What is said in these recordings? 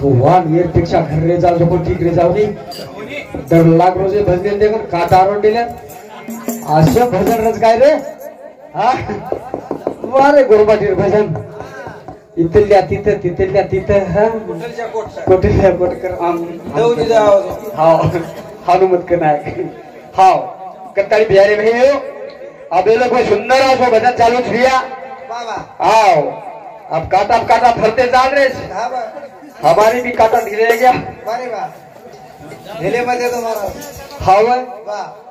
भगवान ये पेक्षा घर रे जाऊ नको ठीक रे जाऊ नाही दर लाख रोजे भजन दे काटा आरोड दिल्या असं भजन रच काय रे हा वारे गोरबाटीर भजन इथल्या तिथं तिथल्या तिथं हा कोटल्या कोटकर हाव हनुमत के नायक हाव कत्ताली बिहारी भाई अब ये लोग कोई सुंदर है भजन चालू किया आओ अब काटा फरते जा रहे हमारी भी काटा ढीले गया ढीले मध्ये तुम्हारा हाव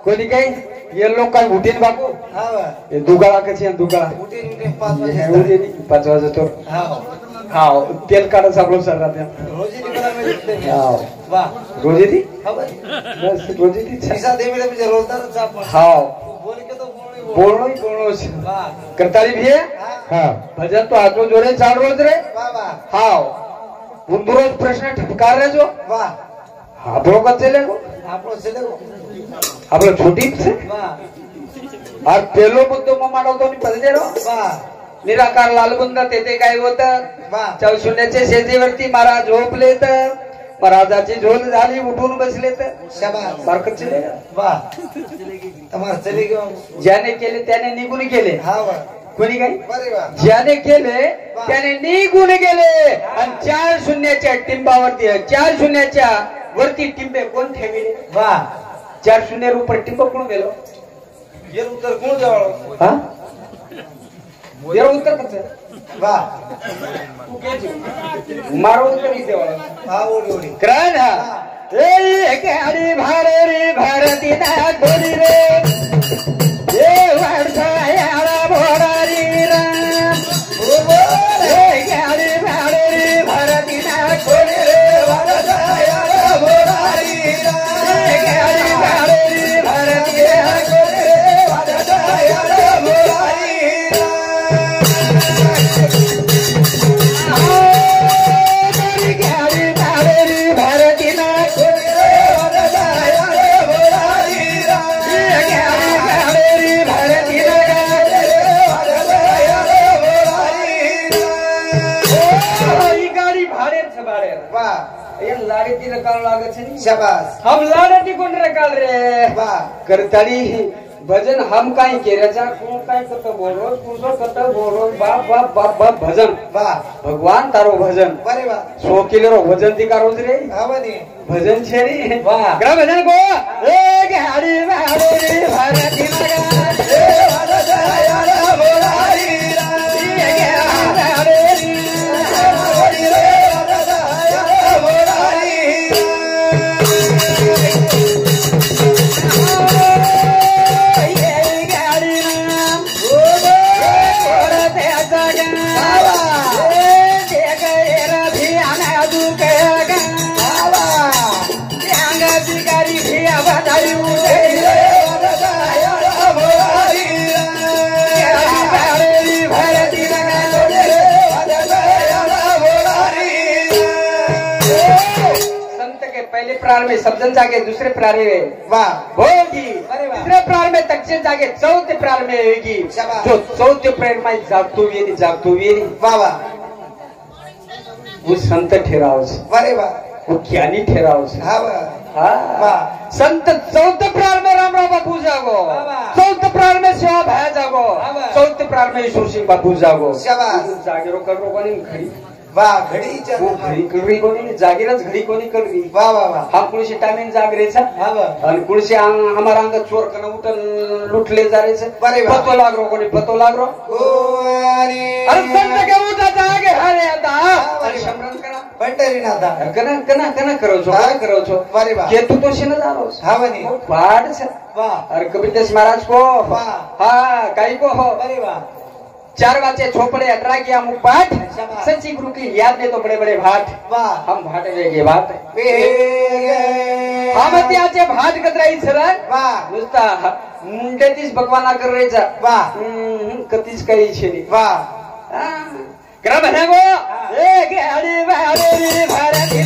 कोणी काही ये लोग काय उठीन बापू ये दुगाळा कशी दुगाळा उठीन 5 वाजे तो हाव तेल काढा सापडो सर राहते रोजी थी बस रोजी थी पैसा दे मेरे मुझे रोजदार चाप हाव बोल के तो बोलनो ही बोलनो करताली भी है हाँ भजन तो हाथों जोड़े 4 रोज रे हाव रोज प्रश्न ठपकार रहे जो वाह आप लोग चलेगो आप लोग छोटी से और पेलो बुद्धो माडो तो नहीं पलजे रो निराकार लालबुंदा तेथे काय होतं चौशून्याच्या शेतीवरती महाराज झोपले तर महाराजाची झोल झाली उठून बसले तर शाबास बारकत चले वाह तुम्हारा चले गयो ज्याने केले त्याने निगुण केले हा कोणी काही ज्याने केले त्याने निगुण गेले आणि 4 शून्याच्या टिंबावरती 4 शून्याच्या वरती टिंबे कोण ठेवले वाह 4 शून्य रुपये टिंब कोण गेलो ये उत्तर कोण जवळ हा ये उत्तर कसं वाह मारो उत्तर इथे वाला हा ओडी करण हा ए गाडी भारे भारती ना गोरी रे ए वाडसायाला भोरारी राम ए गाडी भारे भारती ना गोरी रे वाडसायाला भोरारी राम ए गाडी भारे भारती ना गोरी रे वाडसायाला भोरारी हम लाडती कोण रकाल रे करताली भजन हम काही केल्याचा कोण काय करतो बोलो तुझं करतो बोलो बाप बाप बाप बाप भजन भगवान तारो भजन अरे वा 100 किलो रो भजन ती करो रे भजन छे रे वाह ग्रा भजन को ए गाड़ी वाड़ी भारती लगा ए वाला यार बोलाई प्राण में सब्जन जागे दूसरे प्राण में वाह होगी तीसरे प्राण में दक्षिण जागे चौथे प्राण में होगी जो चौथे प्राण में जागतो वेरी वाह वाह वो संत ठहराव अरे वाह वो ज्ञानी ठहराव वाह संत चौथे प्राण में राम बापू जागो चौथे प्राण में सेवा भाया जागो चौथे प्राण में ईश्वर सिंह बापू जागो जागेरो करो कोणी खरी वाह घडी घडी कळवी कोणी जागीरच घडी कोणी कळवी वाह वाह वाह हा कुळशी टाइमिंग जागरेचा आणि कुळशी हमारा अंग चोर कन उठन लुटले जारेचे पतो लागरो कोणी पतो लागरो अरे संत के उठा जागे हरे आता अरे शमरन करा पंढरीनाथा कना कना कना करो छो काय करो छो अरे वाह के तू तो शिन जारो हावनी पाड से वाह अरे कबीरदास महाराज को वाह हां काई को हो अरे वाह 4 बाचे छोपड़े 18 किया मुख पाठ सच्ची गुरु की याद में तो बड़े बड़े भाट वाह हम भाट वेगे बात हम त्याचे भाट कतराई सरळ वाह नुसता मुंडेतीच भगवाना कर रेचा वाह कतीच काही छेनी वाह करा म्हणागो ए गाडी वाडी भारती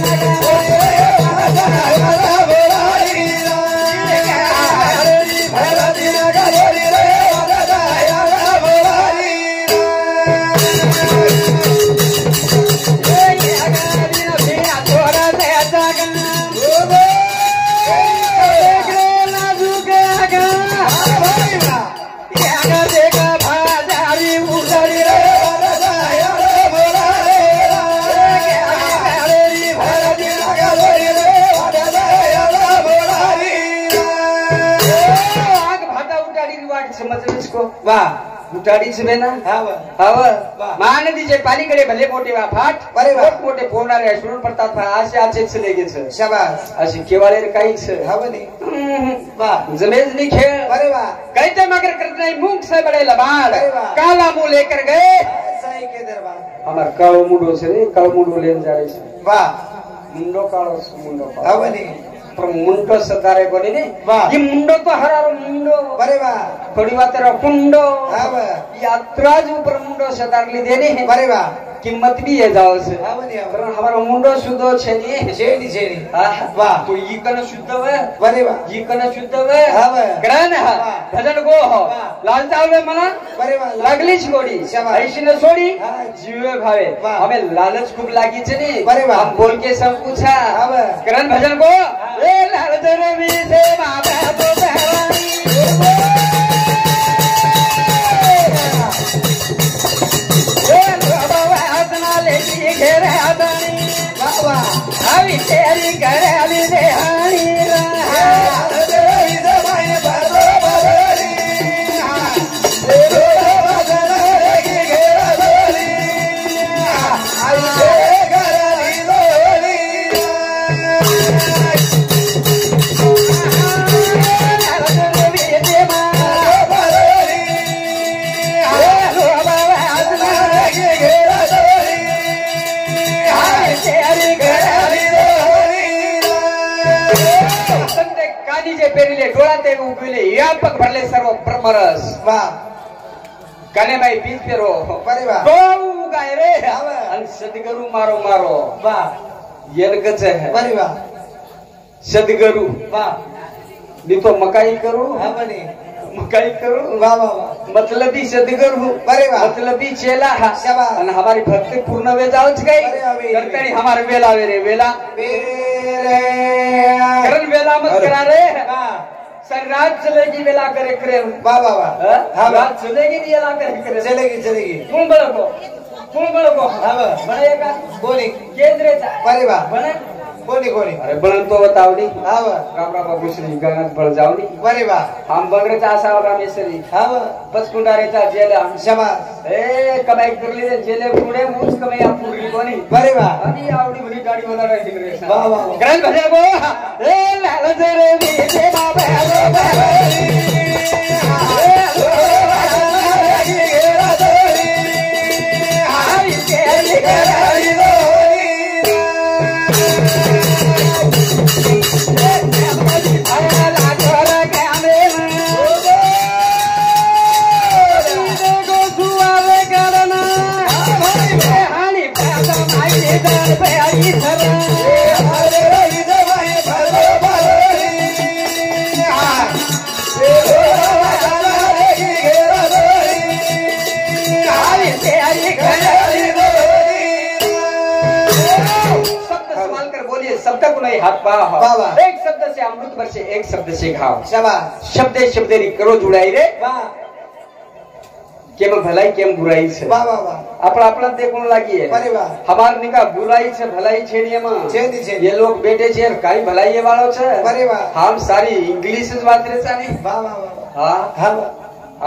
वा उठाडीच बे ना हा वा हव वा. महानदीचे पालीकडे भले मोठे वा फाट अरे वा. मोठे पोहणारे अश्रून पडतात असे आचेच लेगेच शाबास अशी केवाळे काहीच हवनी वा जमेज नहीं खेळ अरे वा कहते मगर करत नहीं मूंग से बड़े लबाड़ अरे वाह. काला मुंह लेकर गए साई के दरबार हमार काळो मुंडो से रे काळो मुंडो लेन जाए छे वा मुंडो काळो मुंडो काळो हवनी पर मुंडो सतारे कोनी ने वाह. ये मुंडो तो हरारो मुंडो अरे वा थोड़ी बात रो कुंडो हा वा यात्राज ऊपर मुंडो सतारली देने है अरे वा किंमत भी है जाओ से हवनी पर हमारो मुंडो शुद्धो छे नी जेनी जेनी वाह वाह. तो ई कन शुद्ध वे अरे वा ई कन शुद्ध वे हा वा. ग्रहण है वाह. भजन गो हो वाह. लाल चावले मला अरे वा लागली छोडी शाबास. ऐशी न छोडी हा. जीवे भावे वाह. हमें लालच खूब लागी छे नी अरे वाह. हम बोल के सब पूछा हा वा. ग्रहण भजन गो ए लालच रे भी से बाबा तो भवानी ए बाबा हसना लेकी घेरे आदानी बाबा अभी तेरी करे अभी देहानी पेरिले डोळा ते उगविले व्यापक भरले सर्व ब्रह्मरस वा कने बाई बीज पेरो अरे वा डोळा उगाय रे आवा. आणि सदगुरु मारो मारो वा येनकच है अरे वा सदगुरु वा मी तो मकाई करू हवनी मकाई करू वा वा वा मतलबी सदगुरु अरे वा. मतलबी चेला शाबाश. आणि हमारी भक्ति पूर्ण वे जाऊच गई अरे वा, वे. करते नहीं हमारे वेला वे रे वेला मेरे करन वेला मत अरे. करा रे वा सर रात चलेगी वेला करे करे वा वा वा हाँ रात चलेगी नहीं वेला करे करे चलेगी चलेगी तुम बड़को हाँ वा. बनेगा कोणी केंद्र अरे वा बने कोणी कोणी अरे बन तो बताओ नी हा वा कामरा बाबू श्री गंगात बळ जाऊ नी अरे वा हम बंगरेचा असावा रामेश्वरी हा वा बसकुंडारेचा जेल हम शाबास ए कमाई करली रे जेले पुढे मूच कमाई आपुरली कोणी अरे वा आणि आवडी भली गाडी मला राहिली रे वा वा वा. ग्रंथ भजे गो ए लाल जरे मी ते बाबा शब्द को नहीं हाथ पा एक शब्द से अमृत बरसे एक शब्द से घाव शाबास शब्दे शब्दे री करो जुड़ाई रे वाह केम भलाई केम बुराई छे वाह वाह वाह अपना अपना देखने लगी है अरे वाह हमार निका बुराई छे भलाई छेड़ी में छेदी छेदी ये लोग बैठे छे काई भलाई ये वालो छे अरे वाह हम सारी इंग्लिश में बात रे चानी वाह वाह वाह हां हाँ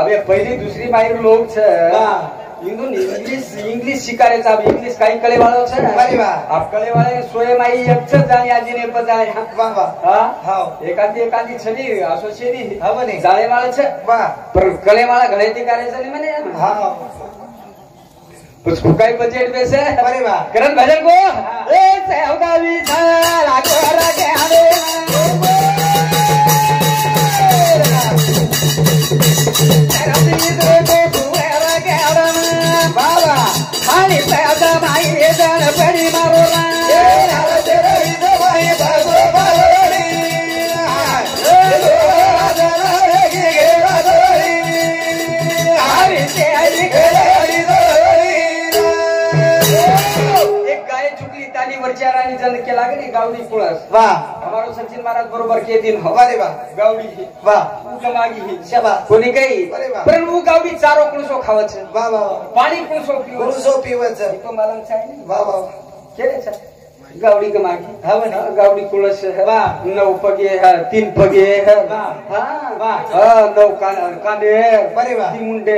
अबे पहली दूसरी मायर लोग छे वाह इंग्लिश शिकारेचा इंग्लिश काही कळे वाळो छे अरे वाह आप कळे वाळे स्वयं आई एकच जाणी आजीने पजाय वाह वाह हां हां एकादी छली असोसिएटी हवनी जाळे वाळे छे वाह पर कळे वाळा घणेती कार्याचली म्हणे हां उसको काही बजेट बेसे अरे वाह करण भजन को ए सेवगावी झाला कोरा के हवे बाबा आणि पैदा माई जण पडी मारो एक गाय चुकली ताली वरच्या राणी जन केला की गावडी पुळस वाह हमारो सचिन महाराज बरोबर के दिन हो अरे वाह गावडी ही वाह उगमागी ही शाबाश कोणी काही अरे वाह. पण वो गावडी चारो कुणसो खावच वाह वाह पाणी कुणसो पिवच पुरुषो पीवच तो मालम चाहिए वाह वाह केले छे गावडी का मागे हा म्हणे. गावडी कुळस वा. 9 पगे 3 पगे वा. वा. 9 कांदे बरे वा. 3 मुंडे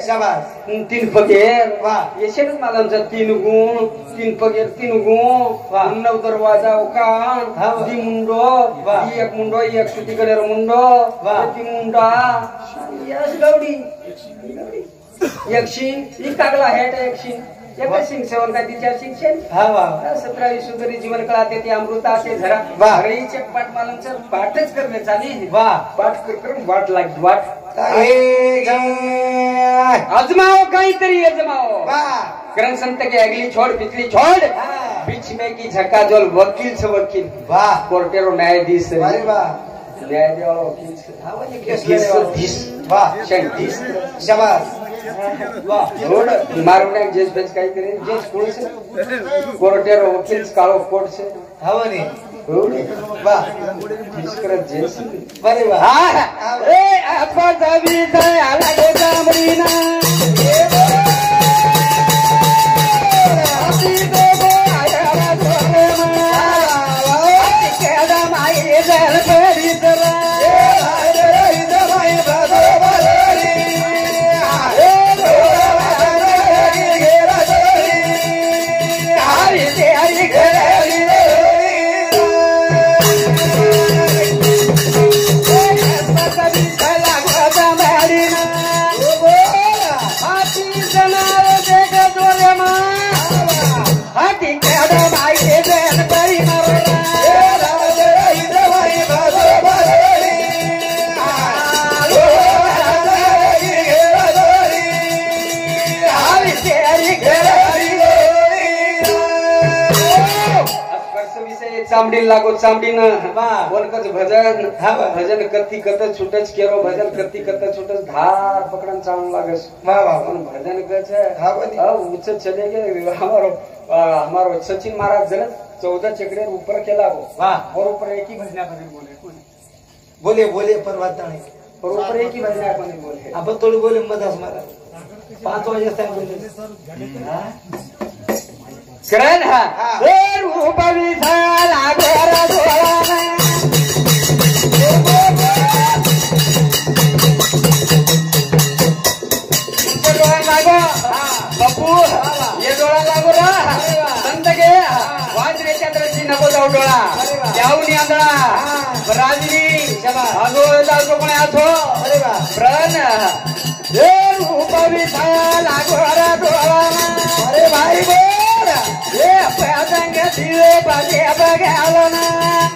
शाबास 3 पगे वा. येशेच मला 3 गुण 3 पगे 3 गुण वा. 9 दरवाजा कान हा. 3 मुंडो वा. 1 मुंडो 1 सुटी कलर मुंडो वा. 3 मुंडा यस गावडी एकशीन ही कागला हेट एकशीन एक सिंग सेवन का तिच्या शिक्षण हा वा 17 सुंदरी जीवन कळाते ते अमृता ते झरा वा. घरीचे पाठ मालमचं पाठच करणे चाली वा. पाठ कर वाट लाग वाट आजमाओ काहीतरी अजमाओ ग्रंथ संत के अगली छोड़ पिछली छोड़ बीच में की झकाझोल वकील से वकील वाह कोर्टेरो न्यायाधीश अरे वाह न्यायाधीश वाला वकील से वाह शाबाश रोड मारवण्या जेस बेच काही करे जेस कोण से कोर्टेरो वकील काळो कोर्ट से हवा नाही रोड वाह इसकर जेस अरे वाह हा ए आपा जावी जाय आला गो जामरीना चामडी लागो चामडीन बोलकच भजन भजन करती करत छुटच केरो भजन करती करत छुटच धार पकड़न चालू लागस भजन कच उच्च चले गए हमारो सचिन महाराज जन 14 चक्रे ऊपर केला और ऊपर एक ही भजना बोले बोले बोले पर बात नहीं और ऊपर एक ही भजना बोले अब थोड़ी बोले मदस मारा 5 वाजे बोले करण रूप विशाला गोरा धोळा लागो बापू ये डोळा लागो रा संत गे वाजरे चंद्रची नको जाऊ डोळा जाऊन आंधळा राजनी आगो जाऊ कोणी आथो प्रण हे रूप विशाला गोरा धोळा अरे भाई बोल ये पतंग दिले बगे बगालो ना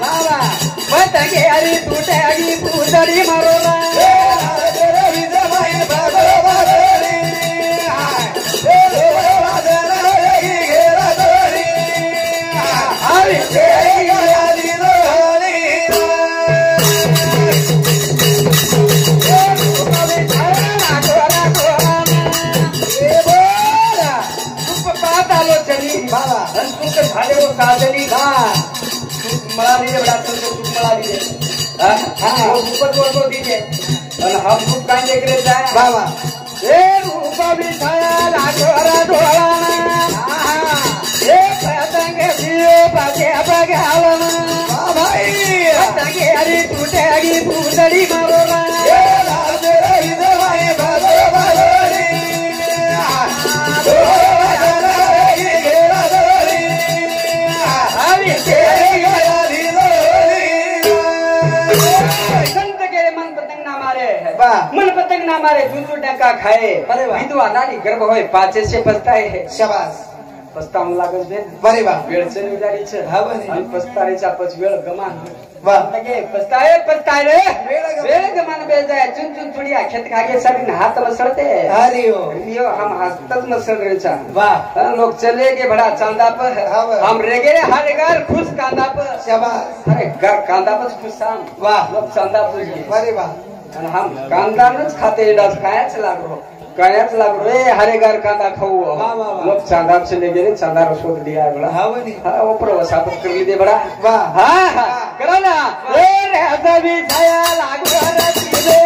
बाबा पतंग हरी टूटेगी पूतरी मारो ना ए तेरे विजय भाई बाबा बाबरी ए बादरी घेरा दोरी हरी तेरी यादी दोरी झाले वो काजली मला दिले बड़ा तुमको मला दिले वो ऊपर को दीजिए और हम खूब कान देख रहे जाए बाबा ए ऊपर भी छाया लागोरा ढोला ए पतंग दिए बाजे बागे हालना भाई पतंग हरी टूटेगी पूतड़ी मारोला ए लाल तेरे इधर भाई बाबा बालोरी मन पतंग ना मारे झुंझू डंका खाए विधवा नारी गर्भ होय पाचे से पछताए शाबाश पछतावून लागत दे बरे बा वेळच निदारीच आणि पछतारेचा पछ वेळ गमान वाह लगे पछताए रे वेळ गमान बे जाए झुंझू थोड़ी खेत खागे सारी हाथ मसलते अरे यो हम हस्तक मसल रेचा वाह लोग चले के बड़ा चांदा पर हम रेगे रे हरेगार खुश कांदा पर शाबाश अरे घर कांदा पर खुश शाम वाह लोग चांदा पर बरे बा आणि हम कांदानच खाते डास कायच लागलो ए हरेगार कांदा खाऊ लोग चांदा चले गेले चांदा रसोद दिया बड़ा हाँ ऊपर वसापत कर ली दे बड़ा वाह हाँ करो ना ए रहता भी छाया लागू रसीदे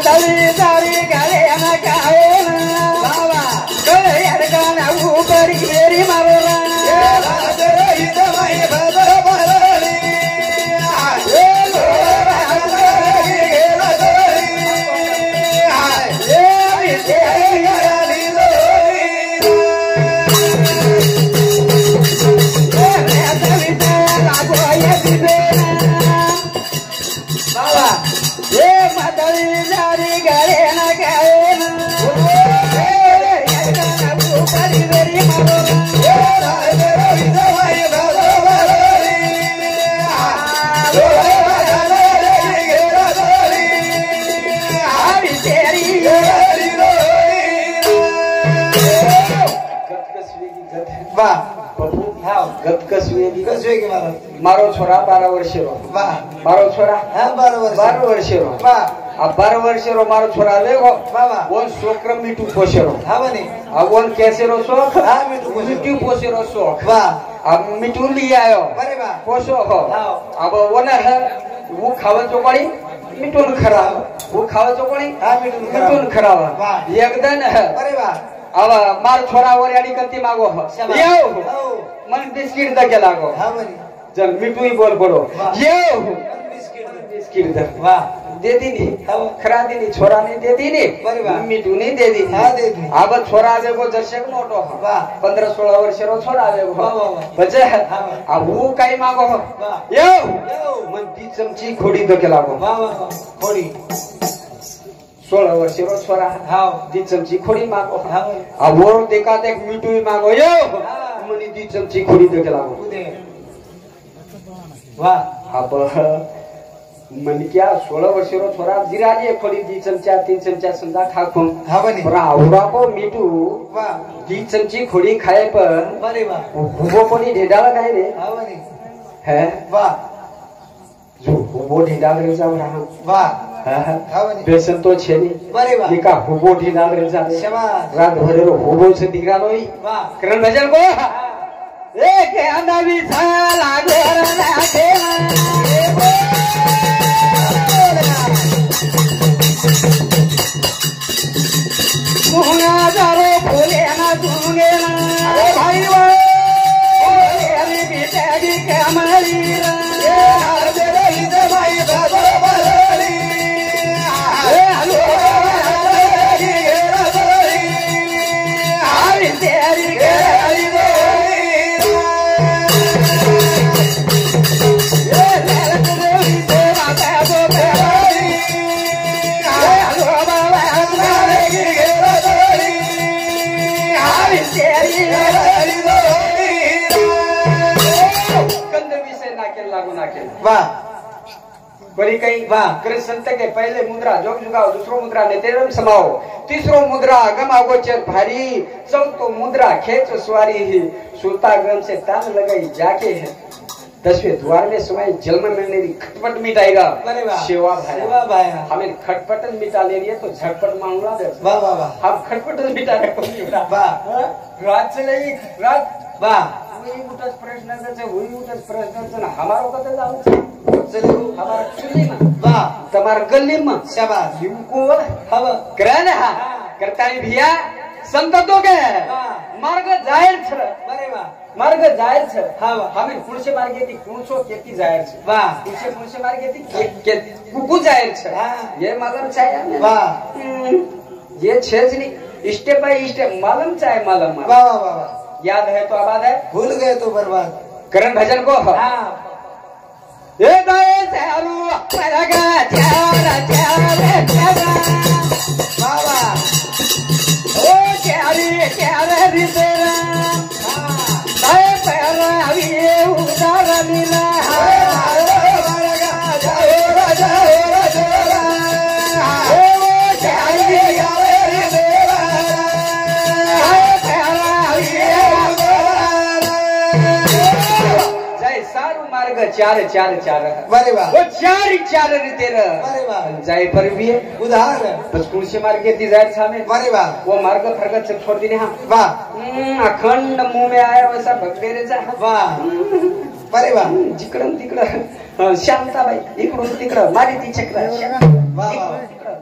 दली दारी तेरी वाह बबू हाँ गत कसवेगी कसवेगी महाराज मारो छोरा 12 वर्ष रो वाह मारो छोरा हाँ 12 वर्ष रो वाह अब 12 वर्ष रो मारो छोरा देखो वाह वाह वो शोक्रम मिठू पोषे रो हाँ बनी अब वो कैसे रो शोक हाँ मिठू पोषे रो शोक वाह अब मिठू लिए आयो अरे वाह पोषो हो हाँ अब वो ना है वो खावा चोकड़ी मिठून खराब वो खावा चोकड़ी हाँ मिठून खराब वाह एकदम है अरे वाह अब मार छोरा और यानी गलती मांगो हो यो मन बिस्किट दे लागो हाँ बनी चल मिठू ही बोल पड़ो यो बिस्किट दे वाह दे दी नहीं खरा दी नहीं छोरा नहीं दे दी बड़ी बात। नहीं मिठू नहीं दे दी हाँ दे दी अब छोरा देखो दर्शक नोटो वाह 15-16 वर्ष रो छोरा देखो वाह, वाह, वाह। बचे हाँ। अब वो काई मांगो हो वाह। यो यो। मन दी चमची खोड़ी दो के लागो वाह वाह वाह थोड़ी 16 वर्ष रो छोरा हाँ दी चमची खोड़ी मांगो हाँ अब वो देखा देख मिठू ही मांगो यो मनी दी चमची खोड़ी दो के लागो कूदे वाह अब मन क्या 16 वर्ष रो छोरा जीरा लिए खोली 2 चमचा 3 चमचा समझा खाखूं हाँ बनी पर आवरा को मीठू वाह 2 चमची खोली खाए पर बड़ी वाह वो कोनी ढेडा लगाए रे हाँ बनी है वाह जो वो ढेडा रे जाव रहा वाह हाँ हाँ बनी बेसन तो छेनी बड़ी वाह निका वो ढेडा रे जा शाबाश रात भरे रो वो से दिखरा लोई वाह करण भजन को एक आंधा भी साला गोरना देवा मुहना जारो फूले ना दूंगे ना अरे भाई वो अरे बेटे के हमारी ये हर दे दे भाई बाबा बलरी ए हलो हरी तेरी के हरी दो ये ले दे दे बाबा दो बेरी ए हलो बाबा हमारी वाह बड़ी कई वाह कृष्ण संत के पहले मुद्रा जोग जुगाओ दूसरो मुद्रा ने तेरम समाओ तीसरो मुद्रा गमा गोचर भारी चौथो मुद्रा खेच स्वारी ही सुता गम से तान लगाई जाके है 10वें द्वार में समय जन्म मिलने की खटपट मिटाएगा सेवा भाई हमें खटपट मिटा ले रही है तो झटपट मांगला दे वाह वाह वाह हम खटपट मिटा रहे वाह रात चले रात वाह वही उठस प्रश्न हमारो कते जाऊ चले हमारा चुली में वाह तमार गली में शाबाश लिमको हव करन हा करताई भिया संततो के मार्ग जाहिर छ अरे वाह मार्ग जाहिर छ हां हमें कुणसे मार्गे ती कुणसो केती जाहिर छ वाह कुणसे मार्गे ती के कुकु जाहिर छ ये मालूम चाहिए वाह ये छेजनी स्टेप बाय स्टेप मालूम चाहिए मालूम वाह वाह वाह याद है तो आबाद है भूल गए तो बर्बाद करण भजन को हां ये दाए चारू लगा चारा चारे चारा बाबा ओ चारी चारे रितेरा दाए पैरा ये उदार लीला लगा चारा चारा ओ चारी चारे रितेरा दाए पैरा ये जय सारू मार्ग चार अरे वाह वो चार तेरा अरे वाह जाय पर भी है उधार बस कुणसे मार्ग ती जाहिर सामे अरे वाह वो मार्ग फरगत से छोड़ देने हाँ वाह अखंड मुंह में आया वैसा भगवेरे जा वाह अरे वाह जिकडं तिकडं शांताबाई इकडून तिकडं मारी ती चक्र वाह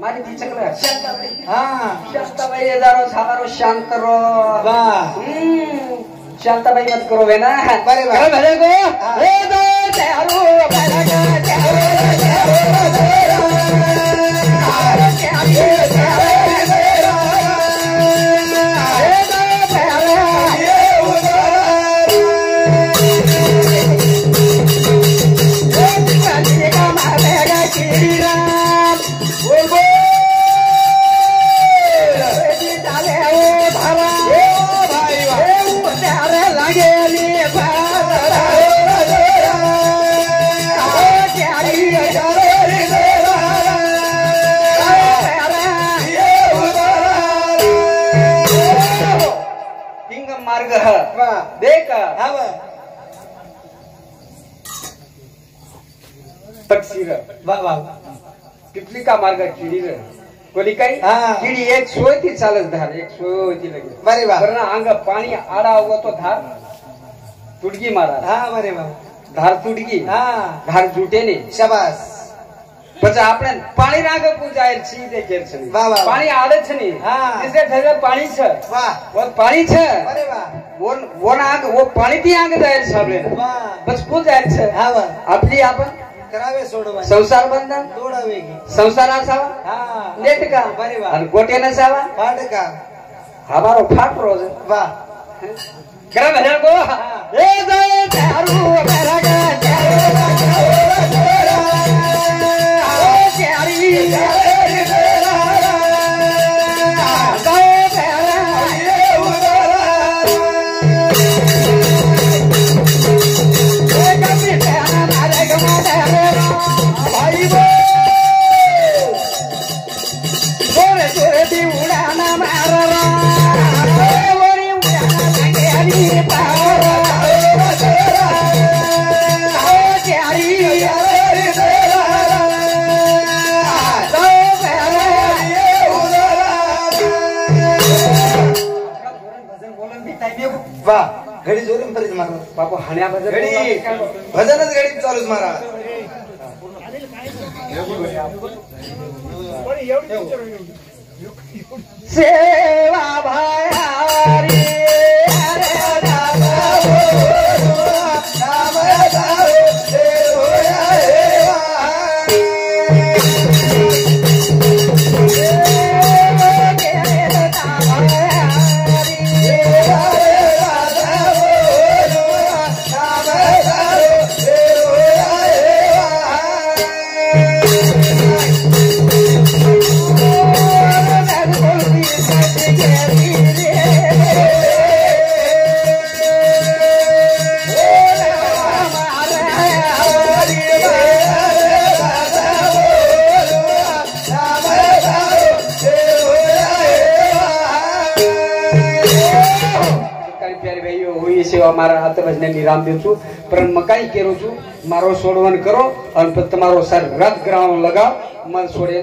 मारी ती चक्र शांताबाई हां शांताबाई ये दारो सामारो शांत रो वाह शांताबाई मत करो वे ना अरे वाह भले को ए दो चारो भलगा मार्ग है वाह देख हा वा तकसीर वाह वाह कितली का मार्ग किडी रे कोली काही हा. किडी एक सोय ती चालत धार एक सोय होती लगे बरे वा वरना अंग पाणी आडा हुआ तो धार तुडगी मारा हा बरे वा धार तुडगी हा धार जुटे ने शाबास પછી આપણે પાણી રાગ પૂજાય છે તે કેર છે વાહ, વાહ. પાણી આડે છે ને હા. એટલે ઠરે પાણી છે વાહ वो पाणी છે अरे वाह वो नाग वो पाणी ती आंग जाय છે આપણે वाह बस को जाय છે हा वा आपली आपण करावे सोडवा संसार बंधन तोडावेगी संसार असावा हा नेट का बरे वा आणि गोटे नसावा फाट का हमारो फाट रोज वाह करा भजन को ए जय चारू मेरा गा वाह घडी जोरून फरीत मारा बापू हाण्या भजन घडी भजनच घडी चालूच मारा सेवा भायारी સેવા મારા હાથ ભજને નિરામ દઉં છું પણ મકાઈ કેરું છું મારો સોડવન કરો અને તમારો સર રથ ગ્રાઉન્ડ લગાવ મન છોડે